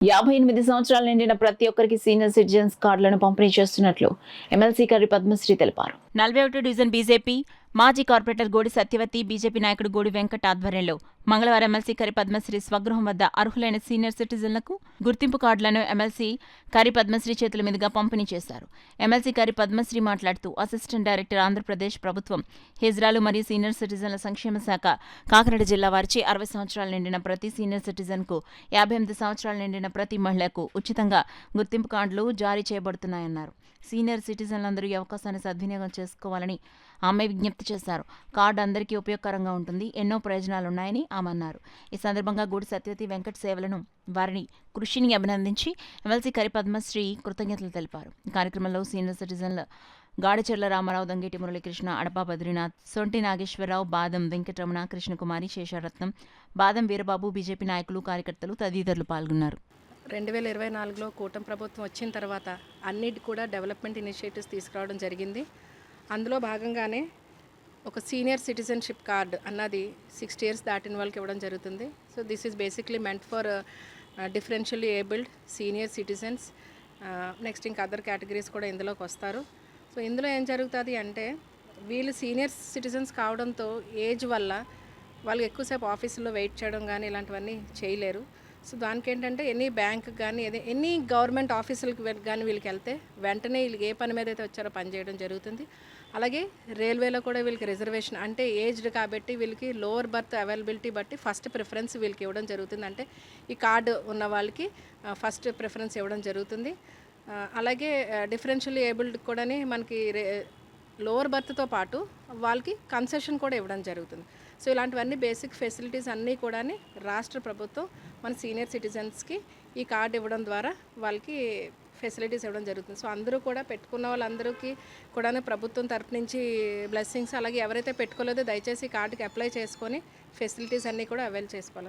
58 సంవత్సరాలు నిండిన ప్రతి ఒక్కరికి సీనియర్ సిటిజన్స్ కార్డులను పంపిణీ చేస్తున్నట్లు ఎమ్మెల్సీ కర్రి పద్మశ్రీ తెలిపారు. 41 డివిజన్ బీజేపీ మాజీ కార్పొరేటర్ గోడి సత్యవతి, బీజేపీ నాయకుడు గోడి వెంకట్ ఆధ్వర్యంలో మంగళవారం ఎమ్మెల్సీ కర్రి పద్మశ్రీ స్వగృహం వద్ద అర్హులైన సీనియర్ సిటిజన్లకు గుర్తింపు కార్డులను ఎమ్మెల్సీ కర్రి పద్మశ్రీ చేతుల మీదుగా పంపిణీ చేశారు. ఎమ్మెల్సీ కర్రి పద్మశ్రీ మాట్లాడుతూ అసిస్టెంట్ డైరెక్టర్ ఆంధ్రప్రదేశ్ ప్రభుత్వం హిజ్రాలు మరియు సీనియర్ సిటిజన్ల సంక్షేమ శాఖ కాకినాడ జిల్లా వారిచే 60 సంవత్సరాలు నిండిన ప్రతి సీనియర్ సిటిజన్కు 58 సంవత్సరాలు నిండిన ప్రతి మహిళకు ఉచితంగా గుర్తింపు కార్డులు జారీ చేయబడుతున్నాయన్నారు. సీనియర్ సిటిజన్లందరూ ఈ అవకాశాన్ని సద్వినియోగం చేసుకోవాలని ఆమె విజ్ఞప్తి చేశారు. కార్డు అందరికీ ఉపయోగకరంగా ఉంటుంది, ఎన్నో ప్రయోజనాలున్నాయని ఆమె అన్నారు. ఈ సందర్భంగా గూడి సత్యవతి వెంకట్ సేవలను వారిని కృషిని అభినందించి ఎమ్మెల్సీ కర్రి పద్మశ్రీ కృతజ్ఞతలు తెలిపారు. ఈ కార్యక్రమంలో సీనియర్ సిటిజన్ల గాడిచెర్ల రామారావు, దంగేటి మురళీకృష్ణ, అడపా బద్రీనాథ్, సొంటి నాగేశ్వరరావు, బాదం వెంకటరమణ, కృష్ణకుమారి, శేషారత్నం, బాదం వీరబాబు, బీజేపీ నాయకులు, కార్యకర్తలు తదితరులు పాల్గొన్నారు. 2024లో కూటమి ప్రభుత్వం వచ్చిన తర్వాత అన్నిటి కూడా డెవలప్మెంట్ ఇనిషియేటివ్స్ తీసుకురావడం జరిగింది. అందులో భాగంగానే ఒక సీనియర్ సిటిజన్షిప్ కార్డ్ అన్నది 60 years దాటిన వాళ్ళకి ఇవ్వడం జరుగుతుంది. So this is basically meant for differentially abled senior citizens. Next ఇంకా అదర్ కేటగిరీస్ కూడా ఇందులోకి వస్తారు. సో ఇందులో ఏం జరుగుతుంది అంటే వీళ్ళు సీనియర్ సిటిజన్స్ కావడంతో ఏజ్ వల్ల వాళ్ళు ఎక్కువసేపు ఆఫీసులో వెయిట్ చేయడం కానీ ఇలాంటివన్నీ చేయలేరు. సో దానికి ఏంటంటే ఎనీ బ్యాంక్ కానీ ఎనీ గవర్నమెంట్ ఆఫీసులకు కానీ వీళ్ళకి వెళ్తే వెంటనే వీళ్ళకి ఏ పని మీద అయితే వచ్చారో పని చేయడం జరుగుతుంది. అలాగే రైల్వేలో కూడా వీళ్ళకి రిజర్వేషన్ అంటే ఏజ్డ్ కాబట్టి వీళ్ళకి లోవర్ బర్త్ అవైలబిలిటీ బట్టి ఫస్ట్ ప్రిఫరెన్స్ వీళ్ళకి ఇవ్వడం జరుగుతుంది. అంటే ఈ కార్డు ఉన్న వాళ్ళకి ఫస్ట్ ప్రిఫరెన్స్ ఇవ్వడం జరుగుతుంది. అలాగే డిఫరెన్షియల్లీ ఏబుల్డ్ కూడా మనకి లోవర్ బర్త్తో పాటు వాళ్ళకి కన్సెషన్ కూడా ఇవ్వడం జరుగుతుంది. సో ఇలాంటివన్నీ బేసిక్ ఫెసిలిటీస్ అన్నీ కూడా రాష్ట్ర ప్రభుత్వం మన సీనియర్ సిటిజన్స్కి ఈ కార్డు ఇవ్వడం ద్వారా వాళ్ళకి ఫెసిలిటీస్ ఇవ్వడం జరుగుతుంది. సో అందరూ కూడా పెట్టుకున్న వాళ్ళందరికీ కూడా ప్రభుత్వం తరపు నుంచి బ్లెస్సింగ్స్, అలాగే ఎవరైతే పెట్టుకోలేదో దయచేసి కార్డుకి అప్లై చేసుకొని ఫెసిలిటీస్ అన్నీ కూడా అవైల్ చేసుకోవాలని